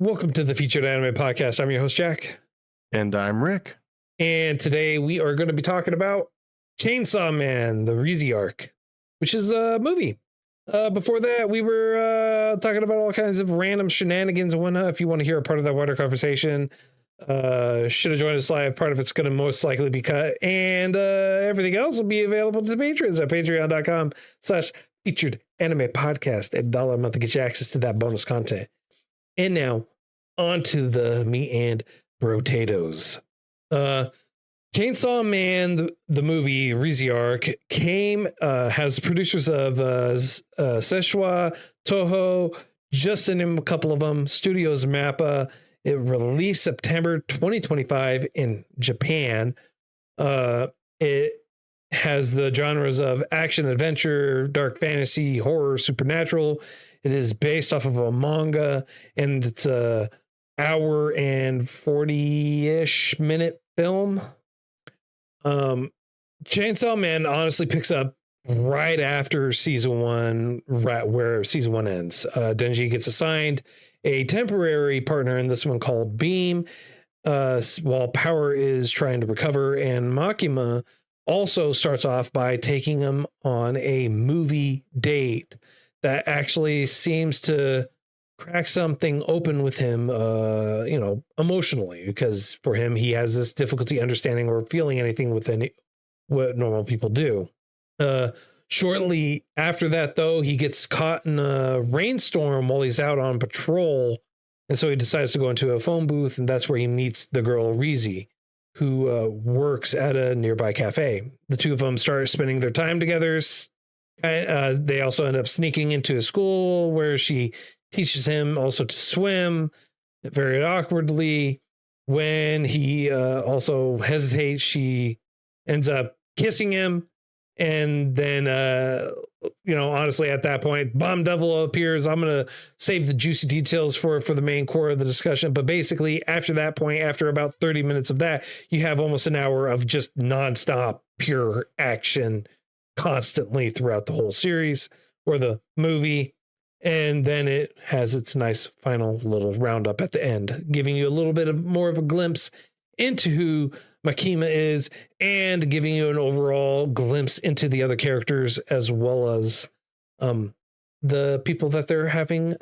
Welcome to the Featured Anime Podcast. I'm your host, Jack. And I'm Rick. And today we are going to be talking about Chainsaw Man, the Reze Arc, which is a movie. Before that, we were talking about all kinds of random shenanigans and whatnot. If you want to hear a part of that wider conversation, should have joined us live. Part of it's going to most likely be cut. And everything else will be available to the patrons at patreon.com/featured anime podcast. $1 a month to get you access to that bonus content. And now, on to the meat and potatoes. Chainsaw Man, the movie Reze Arc, has producers of Seshwa, Toho, just to name a couple of them, Studios MAPPA. It released September 2025 in Japan. It has the genres of action, adventure, dark fantasy, horror, supernatural. It is based off of a manga, and it's a hour and 40-ish minute film. Chainsaw Man honestly picks up right after season one, right where season one ends. Denji gets assigned a temporary partner in this one called Beam, while Power is trying to recover, and Makima also starts off by taking him on a movie date that actually seems to crack something open with him, emotionally, because for him, he has this difficulty understanding or feeling anything within what normal people do. Shortly after that, though, he gets caught in a rainstorm while he's out on patrol. And so he decides to go into a phone booth, and that's where he meets the girl Reze, who works at a nearby cafe. The two of them start spending their time together. They also end up sneaking into a school where she teaches him also to swim very awkwardly. When he also hesitates, she ends up kissing him. And then, honestly, at that point, Bomb Devil appears. I'm going to save the juicy details for the main core of the discussion. But basically, after that point, after about 30 minutes of that, you have almost an hour of just nonstop pure action constantly throughout the whole series or the movie. And then it has its nice final little roundup at the end, giving you a little bit of more of a glimpse into who Makima is and giving you an overall glimpse into the other characters as well as the people that they're having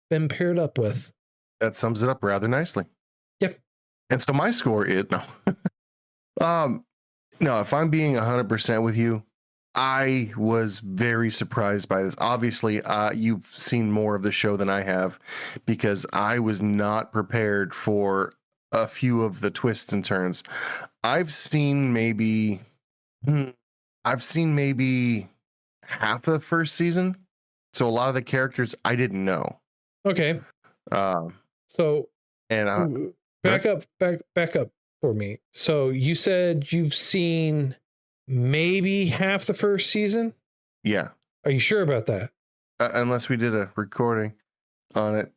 been paired up with. That sums it up rather nicely. Yep. And so my score is no, if I'm being 100% with you, I was very surprised by this. Obviously, you've seen more of the show than I have because I was not prepared for a few of the twists and turns. I've seen maybe half of the first season. So a lot of the characters I didn't know. Okay. Back up for me. So you said you've seen maybe half the first season? Yeah. Are you sure about that? Unless we did a recording on it.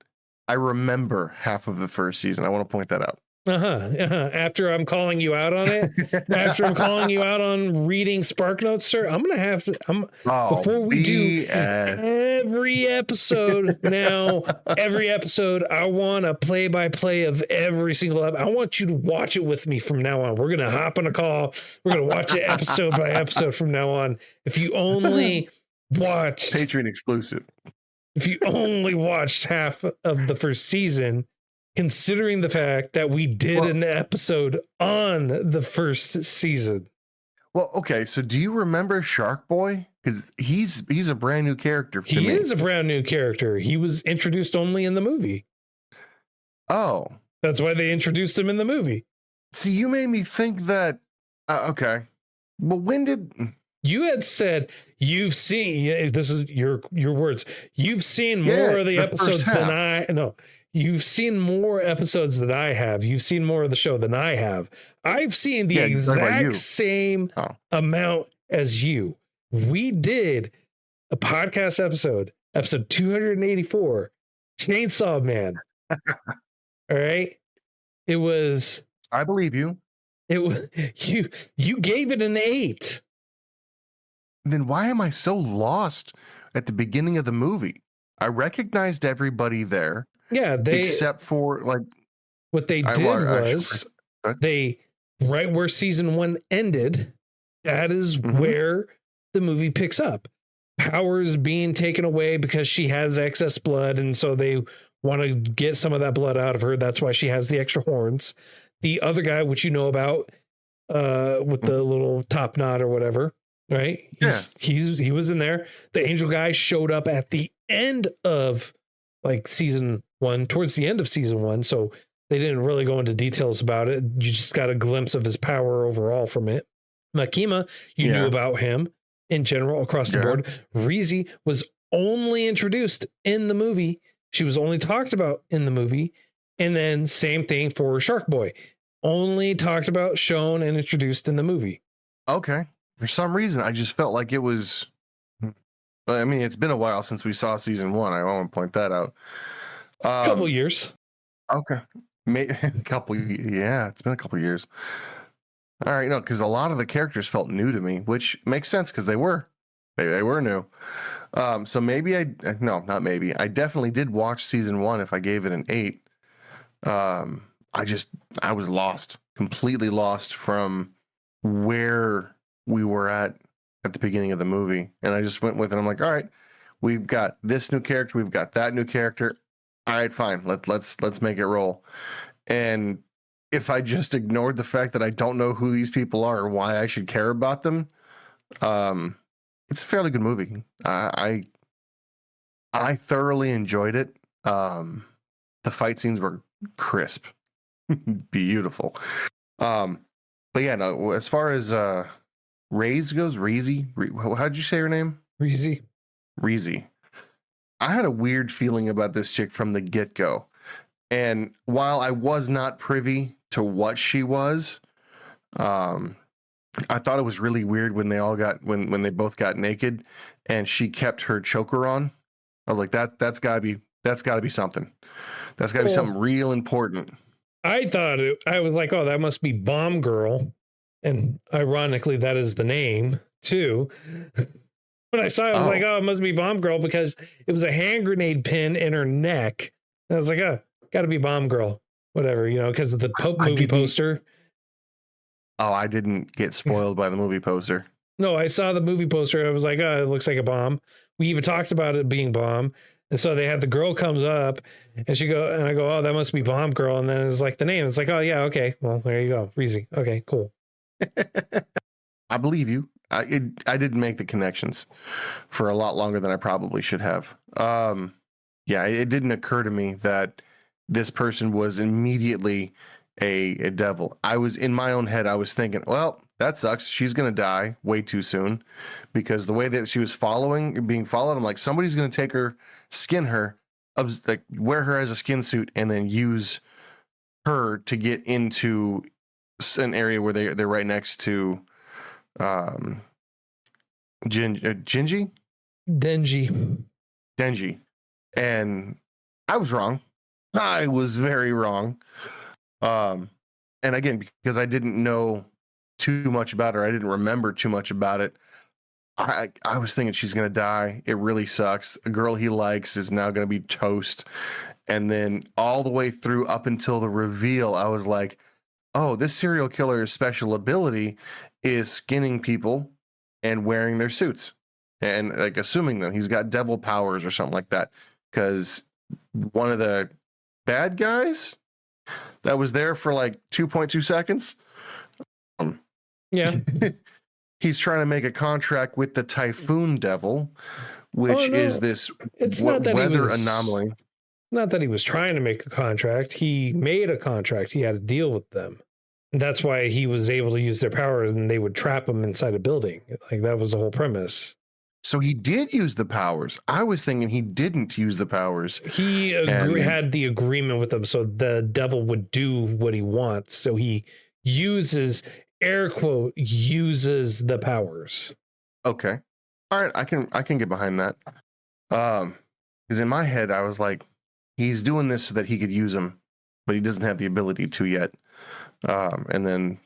I remember half of the first season. I want to point that out. After I'm calling you out on it, after I'm calling you out on reading Spark Notes, sir, I'm gonna have to. Before we do every episode now, I want a play-by-play of every single episode. I want you to watch it with me from now on. We're gonna hop on a call. We're gonna watch it episode by episode from now on. If you only watched Patreon exclusive, if you only watched half of the first season. Considering the fact that we did an episode on the first season. Well, okay. So do you remember Shark Boy? Because he's a brand new character to me. He is a brand new character. He was introduced only in the movie. Oh. That's why they introduced him in the movie. See, you made me think that... okay. Well, when did... You had said you've seen... This is your words. You've seen more of the episodes than I... No. You've seen more episodes than I have. You've seen more of the show than I have. I've seen the exact same amount as you. We did a podcast episode 284, Chainsaw Man. All right. It was... I believe you. It was you gave it an 8. Then why am I so lost at the beginning of the movie? I recognized everybody there. Yeah, except for like what they did was they right where season 1 ended, that is where the movie picks up. Powers being taken away because she has excess blood, and so they want to get some of that blood out of her. That's why she has the extra horns. The other guy, which you know about, with the little top knot or whatever, right? He was in there. The angel guy showed up at the end of like season 1, towards the end of season 1. So they didn't really go into details about it. You just got a glimpse of his power overall from it. Makima, you knew about him in general across the board. Reze was only introduced in the movie. She was only talked about in the movie. And then same thing for Shark Boy. Only talked about, shown, and introduced in the movie. Okay. For some reason, I just felt like it was... I mean, it's been a while since we saw season 1. I want to point that out. A couple years. Okay. Yeah, it's been a couple years. All right, no, because a lot of the characters felt new to me, which makes sense because they were new. So maybe I definitely did watch season 1 if I gave it an 8. I was lost, completely lost from where we were at the beginning of the movie, and I just went with it. I'm like, all right, we've got this new character, we've got that new character. All right, fine, let's make it roll. And if I just ignored the fact that I don't know who these people are or why I should care about them, it's a fairly good movie. I thoroughly enjoyed it. The fight scenes were crisp, beautiful. But yeah, no. As far as Reze goes, how'd you say her name? Reze. I had a weird feeling about this chick from the get-go. And while I was not privy to what she was, I thought it was really weird when they all got when they both got naked and she kept her choker on. I was like, that's gotta be something. That's gotta be something real important. I thought I was like, oh, that must be Bomb Girl. And ironically, that is the name too. When I saw it, I was like, oh, it must be Bomb Girl because it was a hand grenade pin in her neck. And I was like, oh, gotta be Bomb Girl. Whatever, because of the movie poster. Oh, I didn't get spoiled by the movie poster. No, I saw the movie poster and I was like, oh, it looks like a bomb. We even talked about it being bomb. And so they had the girl comes up and I go, oh, that must be Bomb Girl. And then it's like the name. It's like, oh yeah, okay. Well, there you go. Reze. Okay, cool. I believe you. I didn't make the connections for a lot longer than I probably should have. Yeah, it didn't occur to me that this person was immediately a devil. I was in my own head. I was thinking, well, that sucks. She's going to die way too soon because the way that she was being followed, I'm like, somebody's going to take her, skin her, like wear her as a skin suit and then use her to get into an area where they're right next to Denji. And I was wrong. I was very wrong. And again, because I didn't know too much about her, I didn't remember too much about it. I was thinking she's going to die. It really sucks. A girl he likes is now going to be toast. And then all the way through up until the reveal, I was like, oh, this serial killer's special ability is skinning people and wearing their suits and like assuming that he's got devil powers or something like that. Because one of the bad guys that was there for like 2.2 seconds. Yeah. He's trying to make a contract with the Typhoon Devil, which is this weather anomaly. Not that he was trying to make a contract. He made a contract. He had a deal with them. And that's why he was able to use their powers and they would trap him inside a building. Like that was the whole premise. So he did use the powers. I was thinking he didn't use the powers. He had the agreement with them so the devil would do what he wants. So he uses, air quote, uses the powers. Okay. All right. I can get behind that. Because in my head, I was like, he's doing this so that he could use them, but he doesn't have the ability to yet. And then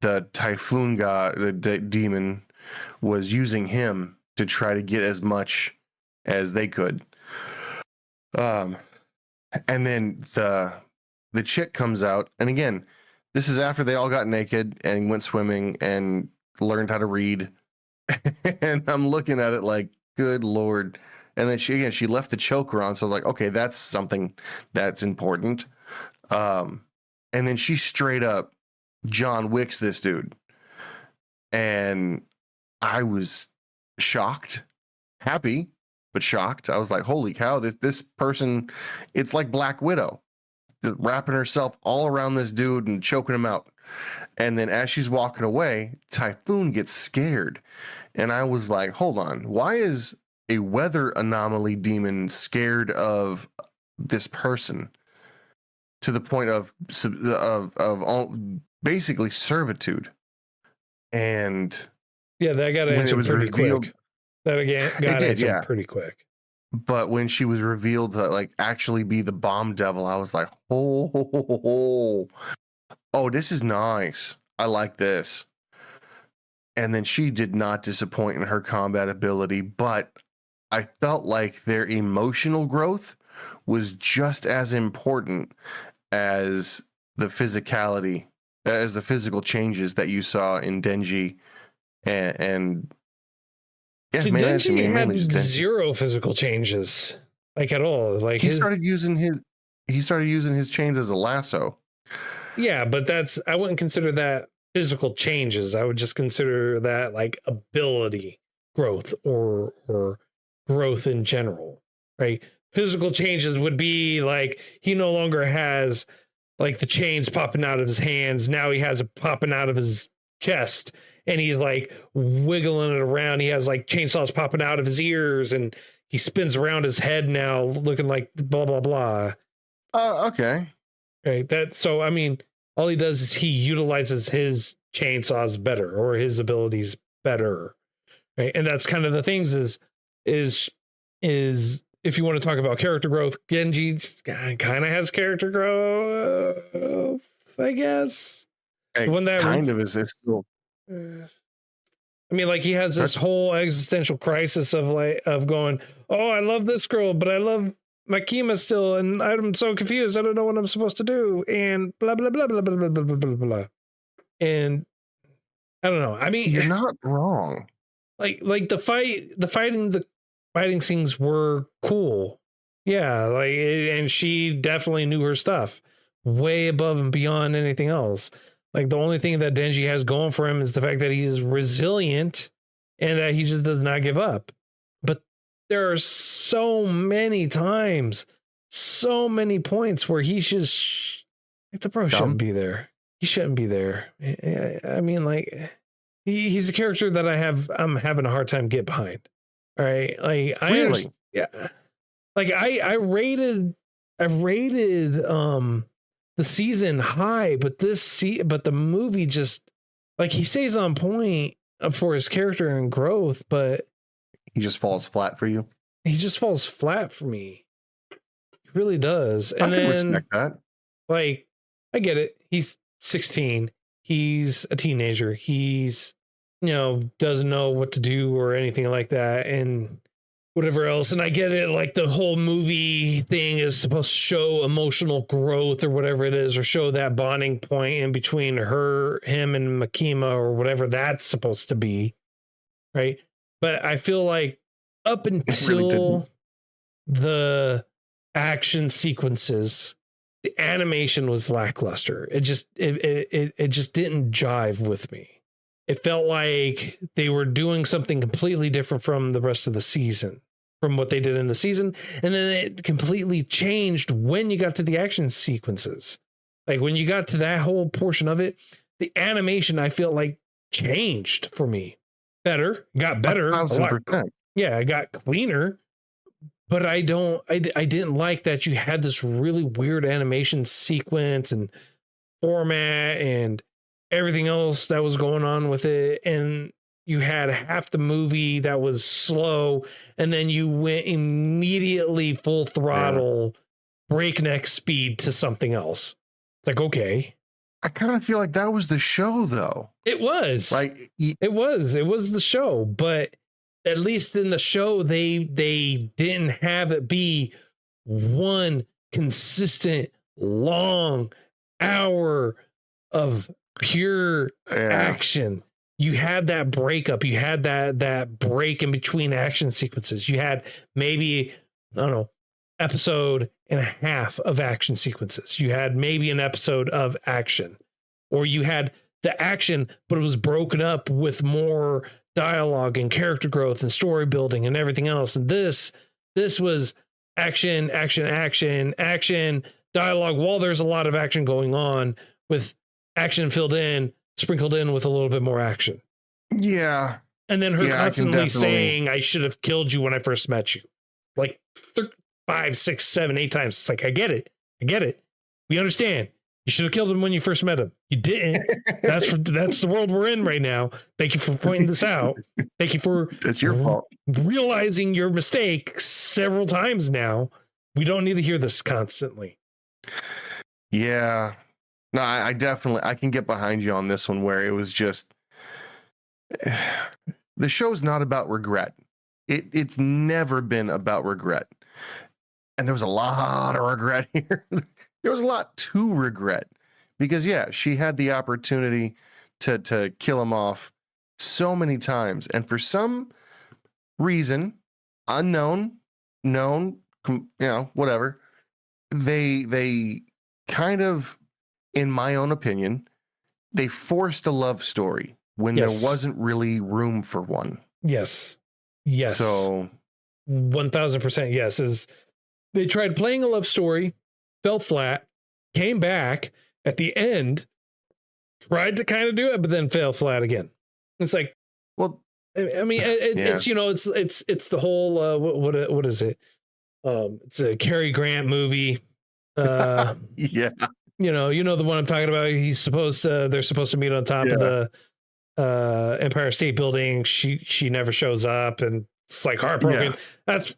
the Typhoon guy, the demon, was using him to try to get as much as they could. And then the chick comes out, and again, this is after they all got naked and went swimming and learned how to read. And I'm looking at it like, good Lord. And then she left the choker on. So I was like, okay, that's something that's important. And then she straight up John Wicks this dude. And I was shocked, happy, but shocked. I was like, holy cow, this person, it's like Black Widow, just wrapping herself all around this dude and choking him out. And then as she's walking away, Typhoon gets scared. And I was like, hold on, why is a weather anomaly demon scared of this person to the point of all, basically servitude? And yeah, that got answered pretty quick. That again got answered pretty quick. But when she was revealed to like actually be the bomb devil, I was like, oh, this is nice. I like this. And then she did not disappoint in her combat ability, but I felt like their emotional growth was just as important as the physicality, as the physical changes that you saw in Denji and yeah, see, Denji had zero physical changes, like at all. Like he started using his chains as a lasso. Yeah, but I wouldn't consider that physical changes. I would just consider that like ability growth or growth in general, right? Physical changes would be like he no longer has like the chains popping out of his hands. Now he has it popping out of his chest and he's like wiggling it around. He has like chainsaws popping out of his ears and he spins around his head now looking like blah, blah, blah. Okay. Right. So, I mean, all he does is he utilizes his chainsaws better or his abilities better. Right. And that's kind of the things is if you want to talk about character growth, Genji kind of has character growth, I guess. When that kind of is still. I mean, like he has this whole existential crisis of going, oh, I love this girl, but I love Makima still, and I'm so confused. I don't know what I'm supposed to do, and blah blah blah blah blah blah blah blah blah. And I don't know. I mean, you're not wrong. Like the fighting scenes were cool. Yeah, like, and she definitely knew her stuff, way above and beyond anything else. Like the only thing that Denji has going for him is the fact that he's resilient and that he just does not give up. But there are so many times, so many points where he's just like the bro shouldn't be there. He shouldn't be there. I mean, like he's a character that I'm having a hard time get behind. All right, like really, yeah, like I rated the season high, but the movie just like he stays on point for his character and growth, but he just falls flat for you. He just falls flat for me. He really does. And I can respect that. Like, I get it. He's 16. He's a teenager. He's, doesn't know what to do or anything like that. And whatever else. And I get it. Like the whole movie thing is supposed to show emotional growth or whatever it is, or show that bonding point in between him and Makima or whatever that's supposed to be. Right. But I feel like up until the action sequences, the animation was lackluster. It just didn't jive with me. It felt like they were doing something completely different from the rest of the season, from what they did in the season. And then it completely changed when you got to the action sequences. Like when you got to that whole portion of it, the animation, I feel like changed for me. Got better. 1,000%. Yeah, it got cleaner. But I didn't like that you had this really weird animation sequence and format and everything else that was going on with it. And you had half the movie that was slow, and then you went immediately full throttle, breakneck speed to something else. It's like, okay. I kind of feel like that was the show, though. It was. Like it was the show, but at least in the show, they didn't have it be one consistent, long hour of pure action. You had that breakup. You had that break in between action sequences. You had maybe, I don't know, episode and a half of action sequences. You had maybe an episode of action, or you had the action, but it was broken up with more dialogue and character growth and story building and everything else. And this was action, action, action, action, dialogue while there's a lot of action going on, with action filled in, sprinkled in with a little bit more action. Yeah. And then her constantly saying, I should have killed you when I first met you. Like 5, 6, 7, 8 times. It's like, I get it. We understand. You should have killed him when you first met him. You didn't. That's the world we're in right now. Thank you for pointing this out. Thank you for that's your fault. Realizing your mistake several times now. We don't need to hear this constantly. Yeah. No, I definitely, I can get behind you on this one, where it was just, the show's not about regret. It's never been about regret. And there was a lot of regret here. There was a lot to regret, because she had the opportunity to kill him off so many times. And for some reason, unknown, known, whatever, they kind of, in my own opinion, they forced a love story when there wasn't really room for one. Yes. So 1000% yes. They tried playing a love story, fell flat, came back at the end, tried to kind of do it, but then fell flat again. It's like, well, I mean, it's the whole what is it? It's a Cary Grant movie. Yeah. You know the one I'm talking about. They're supposed to meet on top of the Empire State Building. She never shows up, and it's like heartbroken. That's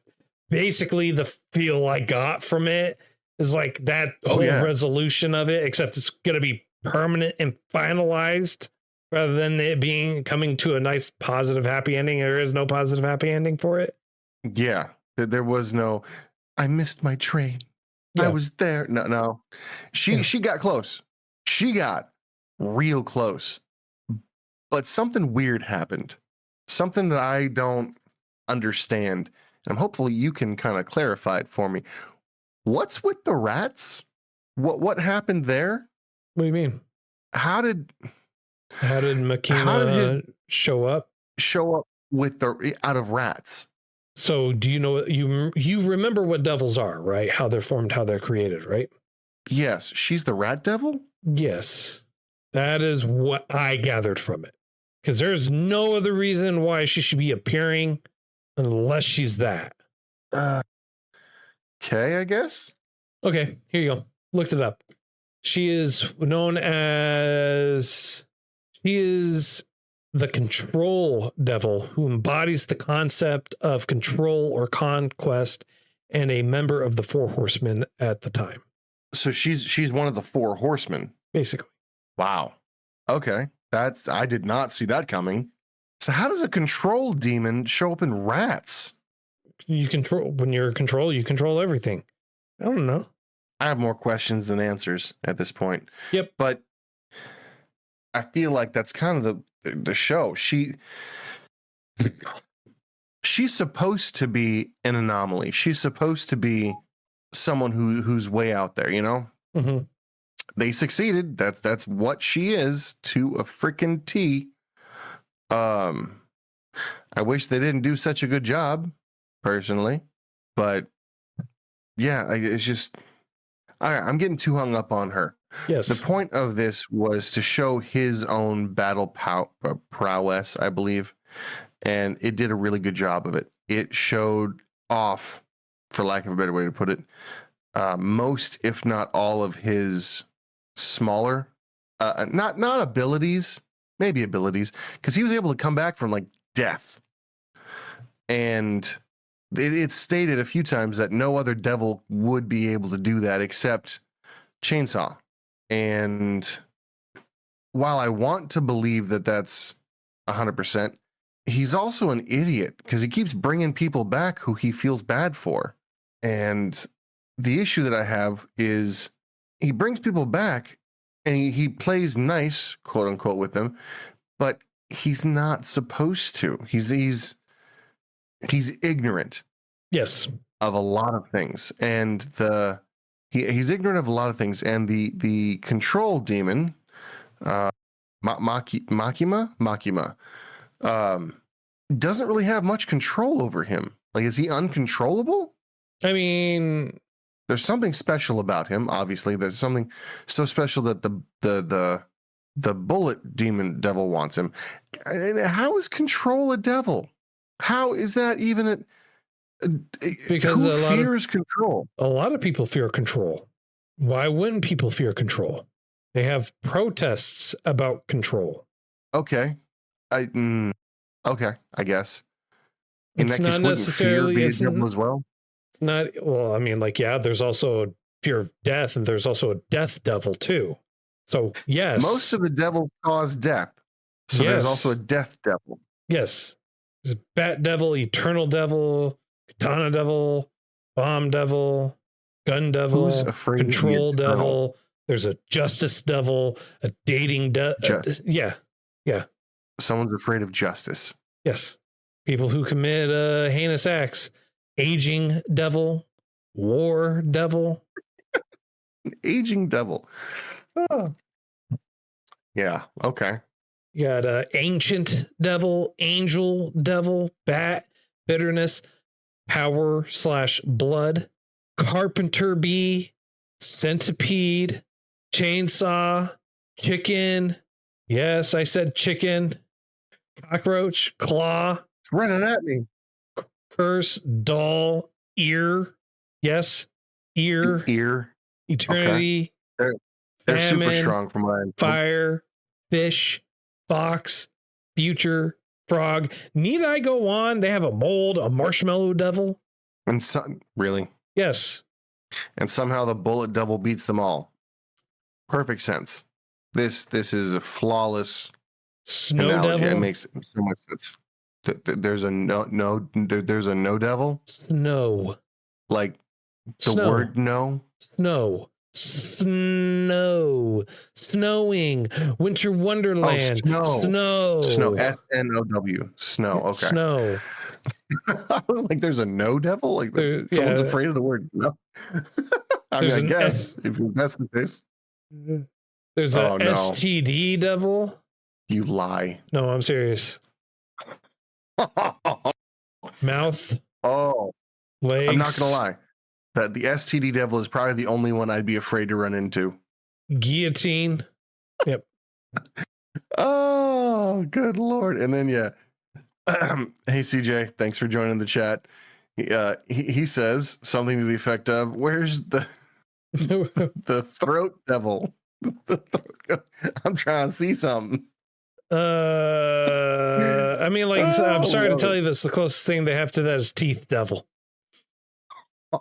basically the feel I got from it. Is like that whole resolution of it, except it's going to be permanent and finalized rather than it coming to a nice positive happy ending. There is no positive happy ending for it. Yeah, there was no, I missed my train. I was there. No. She got close. She got real close. But something weird happened. Something that I don't understand. And hopefully you can kind of clarify it for me. What's with the rats? What happened there? What do you mean? How did Makima show up? Show up with out of rats. So do you know, you remember what devils are, right? How they're formed, how they're created, right? Yes. She's the rat devil? Yes. That is what I gathered from it. Because there's no other reason why she should be appearing unless she's that. Okay, I guess. Okay, here you go. Looked it up. She is known as... She is the control devil who embodies the concept of control or conquest, and a member of the Four Horsemen at the time. So she's one of the Four Horsemen, basically. Wow. Okay, I did not see that coming. So how does a control demon show up in rats? When you're in control, you control everything. I don't know. I have more questions than answers at this point. Yep. But I feel like that's kind of the show. She's supposed to be an anomaly. She's supposed to be someone who's way out there, Mm-hmm. They succeeded. That's what she is to a freaking T. I wish they didn't do such a good job, personally, but it's just I'm getting too hung up on her. Yes. The point of this was to show his own battle prowess, I believe, and it did a really good job of it. It showed off, for lack of a better way to put it, most, if not all, of his smaller, not abilities, maybe abilities, because he was able to come back from like death, and it's stated a few times that no other devil would be able to do that except Chainsaw. And while I want to believe that that's 100%, he's also an idiot because he keeps bringing people back who he feels bad for. And the issue that I have is he brings people back and he plays nice, quote unquote, with them, but he's not supposed to. He's ignorant Yes. of a lot of things, and he's ignorant of a lot of things, and the control demon, Makima, doesn't really have much control over him. Like, is he uncontrollable? I mean, there's something special about him. Obviously, there's something so special that the bullet demon devil wants him. How is control a devil? How is that even because who fears control? A lot of people fear control. Why wouldn't people fear control? They have protests about control. Okay, I guess. It's not necessarily fear be a devil as well. It's not. Well, I mean, like, yeah, there's also a fear of death, and there's also a death devil too. So yes, most of the devils cause death. So there's also a death devil. Yes, there's a bat devil, eternal devil, katana devil, bomb devil, gun devil, control devil. There's a justice devil, a dating devil. Yeah. Someone's afraid of justice. Yes. People who commit heinous acts. Aging devil, war devil. Aging devil. Oh. Yeah. Okay. You got ancient devil, angel devil, bat, bitterness, power / blood, carpenter bee, centipede, chainsaw, chicken. Yes, I said chicken. Cockroach, claw. It's running at me. Curse, doll, ear. Yes, ear. Eternity. Okay. They're super strong from what I know. Fire, fish, fox, future, frog. Need I go on? They have a mold, a marshmallow devil. And really? Yes. And somehow the bullet devil beats them all. Perfect sense. This is a flawless snow analogy. Devil. It makes so much sense. There's a there's a no devil. Snow. Like the word no. Snow. Snowing, winter wonderland. Snow. SNOW. Snow. Okay. Snow. I was like, there's a no devil. Like someone's afraid of the word no. I guess if that's the case. There's a STD devil. You lie. No, I'm serious. Mouth. Oh, legs. I'm not gonna lie. That the STD devil is probably the only one I'd be afraid to run into. Guillotine. Yep. Oh, good Lord. And then, hey, CJ, thanks for joining the chat. He says something to the effect of, where's the throat devil? I'm trying to see something. I mean, like, I'm sorry to tell you this. The closest thing they have to that is teeth devil.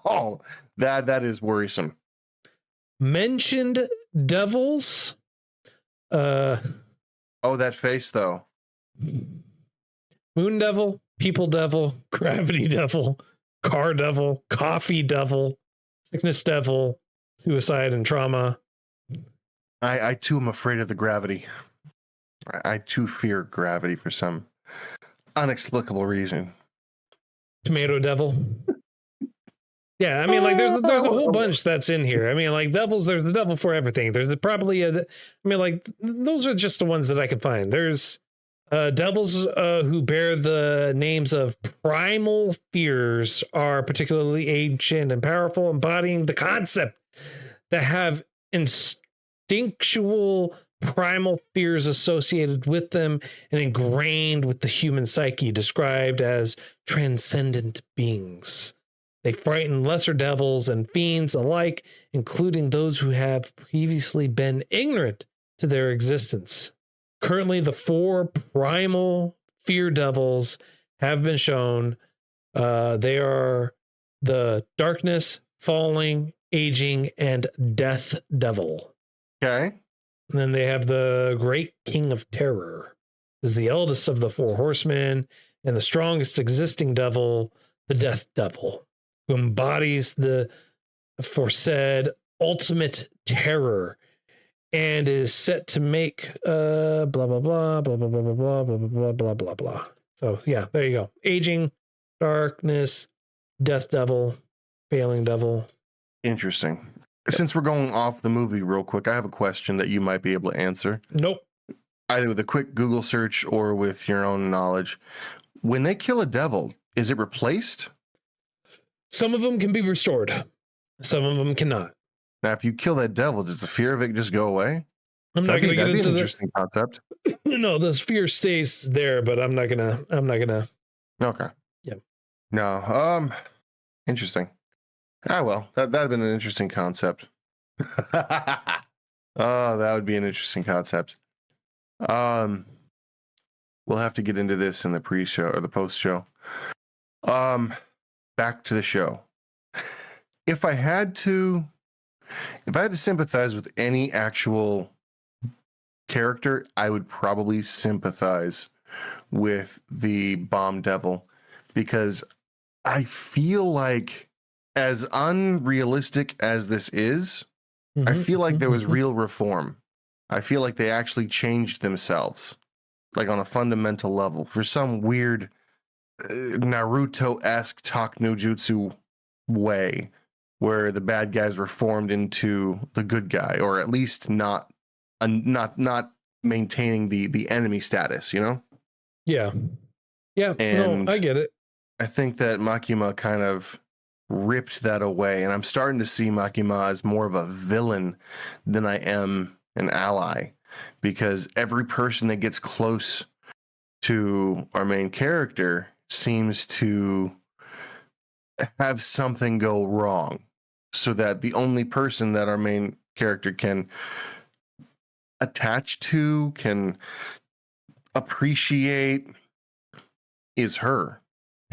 Oh, that is worrisome. Mentioned devils. Oh, that face though. Moon devil, people devil, gravity devil, car devil, coffee devil, sickness devil, suicide and trauma. I too am afraid of the gravity. I too fear gravity for some inexplicable reason. Tomato devil. Yeah, I mean, like, there's a whole bunch that's in here. I mean, like, devils, there's a devil for everything. There's probably those are just the ones that I can find. There's devils who bear the names of primal fears, are particularly ancient and powerful, embodying the concept that have instinctual primal fears associated with them and ingrained with the human psyche, described as transcendent beings. They frighten lesser devils and fiends alike, including those who have previously been ignorant to their existence. Currently, the 4 primal fear devils have been shown. They are the darkness, falling, aging, and death devil. Okay. And then they have the great king of terror. Is the eldest of the 4 horsemen and the strongest existing devil, the death devil, who embodies the for said ultimate terror, and is set to make blah blah blah blah blah blah blah blah blah blah blah blah blah. So yeah, there you go. Aging, darkness, Death Devil, Failing Devil. Interesting. Since we're going off the movie real quick, I have a question that you might be able to answer. Nope. Either with a quick Google search or with your own knowledge. When they kill a devil, is it replaced? Some of them can be restored. Some of them cannot. Now, if you kill that devil, does the fear of it just go away? I'm not going to get into an interesting concept. No, the fear stays there, but I'm not gonna. Okay. Yeah. No. Interesting. Ah, well, that'd have been an interesting concept. Oh, that would be an interesting concept. We'll have to get into this in the pre-show or the post-show. Back to the show. If I had to sympathize with any actual character, I would probably sympathize with the Bomb Devil, because I feel like, as unrealistic as this is, I feel like there was real reform. I feel like they actually changed themselves, like on a fundamental level, for some weird Naruto-esque talk no jutsu way, where the bad guys reformed into the good guy, or at least not maintaining the enemy status, you know? Yeah. And no, I get it. I think that Makima kind of ripped that away, and I'm starting to see Makima as more of a villain than I am an ally, because every person that gets close to our main character seems to have something go wrong, so that the only person that our main character can attach to, can appreciate, is her.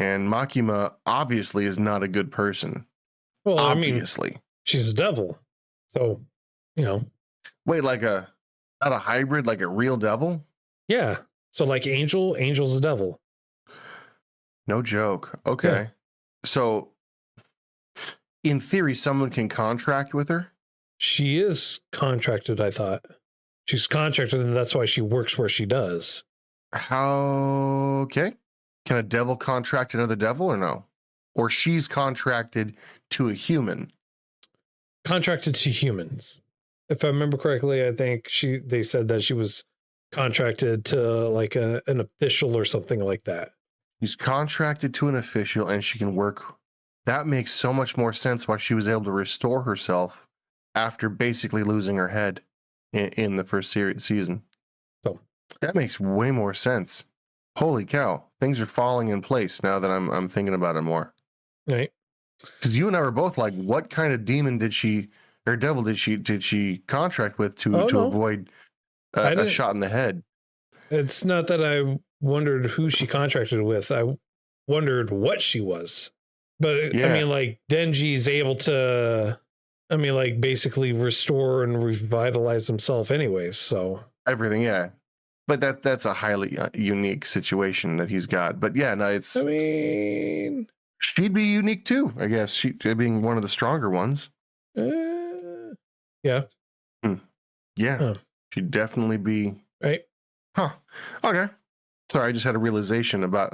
And Makima obviously is not a good person. Well, obviously. I mean, she's a devil. So, you know. Wait, not a hybrid, like a real devil? Yeah. So like Angel's a devil. No joke. Okay. Yeah. So in theory, someone can contract with her? She is contracted, I thought. She's contracted, and that's why she works where she does. How? Okay. Can a devil contract another devil, or no? Or she's contracted to a human? Contracted to humans. If I remember correctly, I think they said that she was contracted to like an official or something like that. She's contracted to an official, and she can work. That makes so much more sense why she was able to restore herself after basically losing her head in the first season. So that makes way more sense. Holy cow. Things are falling in place now that I'm thinking about it more. Right. Because you and I were both like, what kind of demon did she contract with to avoid a shot in the head? It's not that I wondered who she contracted with. I wondered what she was. But yeah. I mean, like, Denji's able to, I mean, like, basically restore and revitalize himself anyways, so. Everything, yeah. But that's a highly unique situation that he's got. But yeah, no, it's. I mean, she'd be unique too, I guess. She being one of the stronger ones. Yeah. Yeah. Huh. She'd definitely be. Right. Huh. Okay. Sorry, I just had a realization about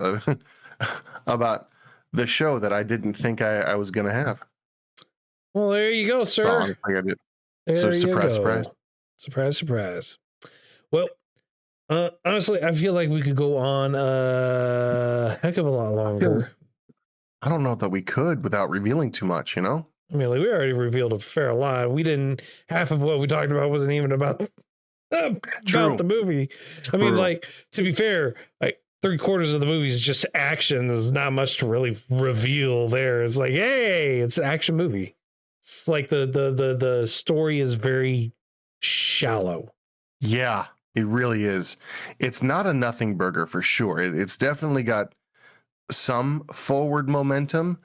about the show that I didn't think I was gonna have. Well, there you go, sir. Well, I got it. So surprise. Surprise. Well. Honestly, I feel like we could go on a heck of a lot longer. I don't know that we could without revealing too much, you know? I mean, like, we already revealed a fair lot. Half of what we talked about wasn't even about the movie. True. I mean, like, to be fair, like 3/4 of the movie is just action. There's not much to really reveal there. It's like, hey, it's an action movie. It's like the story is very shallow. Yeah. It really is. It's not a nothing burger for sure. It's definitely got some forward momentum.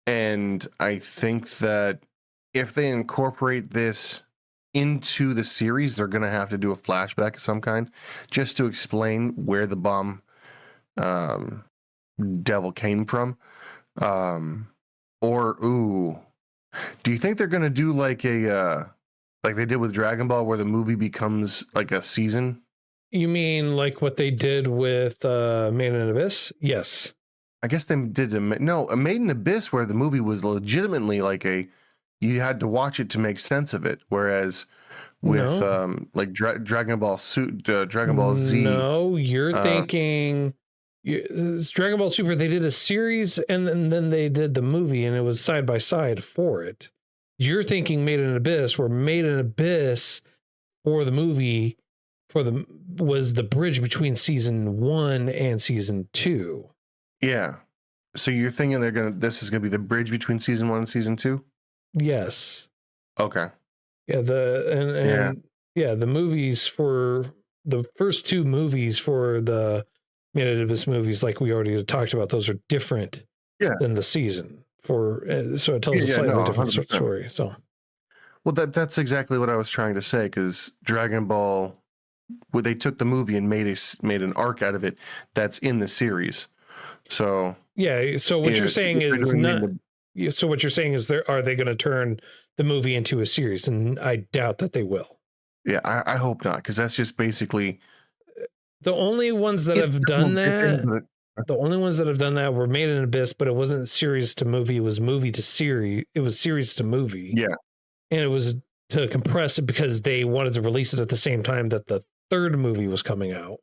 And I think that if they incorporate this into the series, they're going to have to do a flashback of some kind just to explain where the bomb devil came from. Do you think they're going to do like like they did with Dragon Ball, where the movie becomes like a season? You mean like what they did with Made in Abyss? Yes. I guess they did a Made in Abyss, where the movie was legitimately like you had to watch it to make sense of it, whereas with like Dragon Ball Dragon Ball Z. No, you're thinking Dragon Ball Super. They did a series and then they did the movie, and it was side by side for it. You're thinking Made in Abyss, where Made in Abyss for the movie was the bridge between season 1 and season 2. Yeah. So you're thinking this is gonna be the bridge between season 1 and season 2? Yes. Okay. Yeah, the movies for the first 2 movies for the Made in Abyss movies, like we already talked about, those are different than the season so it tells a slightly different 100%. Story. So, well, that's exactly what I was trying to say, because Dragon Ball, where they took the movie and made an arc out of it that's in the series. So yeah. So what you're saying is not. So what you're saying is, are they going to turn the movie into a series? And I doubt that they will. Yeah, I hope not, because that's just basically the only ones that have done that. The only ones that have done that were Made in Abyss, but it wasn't series to movie. It was movie to series. It was series to movie. Yeah. And it was to compress it because they wanted to release it at the same time that the 3rd movie was coming out.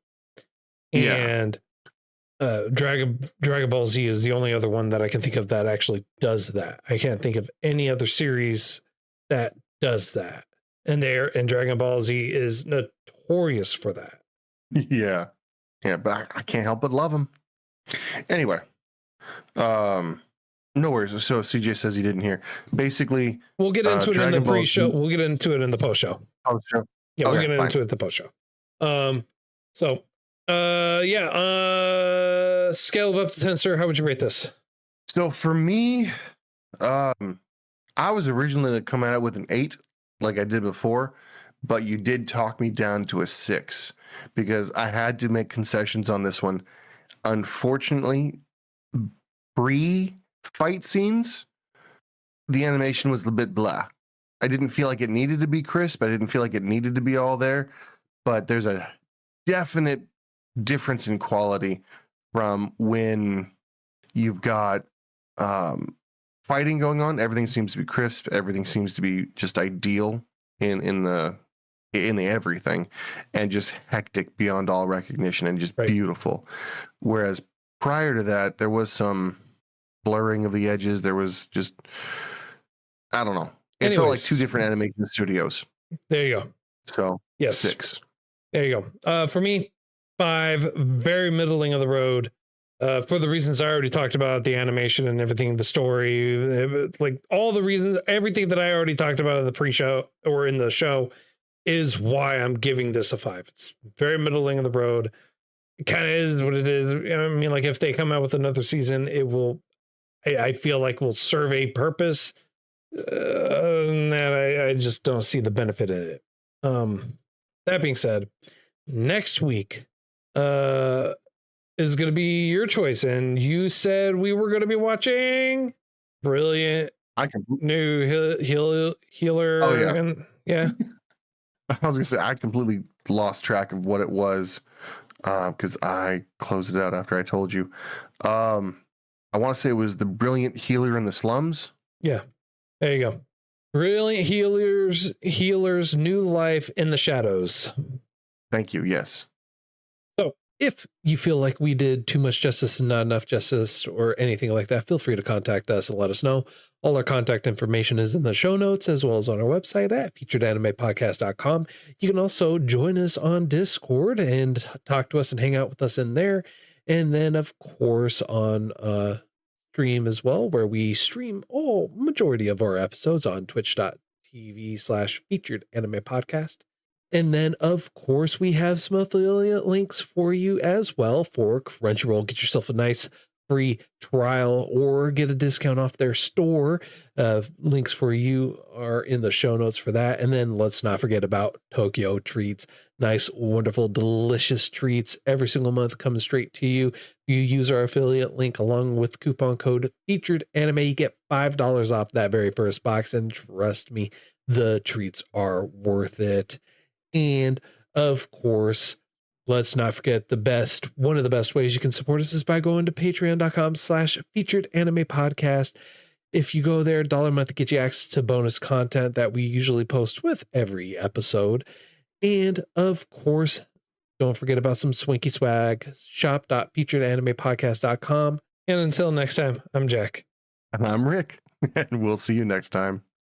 And Dragon Ball Z is the only other one that I can think of that actually does that. I can't think of any other series that does that. And Dragon Ball Z is notorious for that. Yeah. Yeah, but I can't help but love them. Anyway, no worries. So CJ says he didn't hear. Basically, we'll get into it in the pre-show. We'll get into it in the post-show. Post-show. Yeah, we'll get into it at the post-show. Scale of up to 10, sir. How would you rate this? So for me, I was originally going to come at it with an 8, like I did before, but you did talk me down to a 6 because I had to make concessions on this one. Unfortunately, pre-fight scenes, the animation was a bit blah. I didn't feel like it needed to be crisp. I didn't feel like it needed to be all there, but there's a definite difference in quality from when you've got fighting going on. Everything seems to be crisp. Everything seems to be just ideal in the everything, and just hectic beyond all recognition, and just beautiful. Whereas prior to that, there was some blurring of the edges. There was just, I don't know. It felt like 2 different animation studios. There you go. So yes, 6. There you go. For me, 5, very middling of the road. For the reasons I already talked about, the animation and everything, the story, like all the reasons, everything that I already talked about in the pre-show or in the show is why I'm giving this a 5. It's very middling of the road. It kind of is what it is. I mean, like if they come out with another season, it will, I feel like will serve a purpose. That I just don't see the benefit in it. That being said, next week is going to be your choice, and you said we were going to be watching Brilliant New Healer. Oh yeah, yeah. I was gonna say I completely lost track of what it was because I closed it out after I told you. I want to say it was the Brilliant Healer in the Slums. Yeah, there you go. Brilliant Healers, New Life in the Shadows. Thank you. Yes. So if you feel like we did too much justice and not enough justice or anything like that, feel free to contact us and let us know. All our contact information is in the show notes, as well as on our website at featuredanimepodcast.com. You can also join us on Discord and talk to us and hang out with us in there. And then, of course, on stream as well, where we stream majority of our episodes on twitch.tv/featuredanimepodcast. And then, of course, we have some affiliate links for you as well for Crunchyroll. Get yourself a nice free trial or get a discount off their store. Links for you are in the show notes for that. And then let's not forget about Tokyo Treats. Nice, wonderful, delicious treats every single month coming straight to you. If you use our affiliate link along with coupon code featured anime, you get $5 off that very first box. And trust me, the treats are worth it. And of course, let's not forget one of the best ways you can support us is by going to patreon.com/featured anime podcast. If you go there, $1 a month to get you access to bonus content that we usually post with every episode. And of course, don't forget about some Swinky swag, shop.featuredanimepodcast.com. And until next time, I'm Jack. And I'm Rick, and we'll see you next time.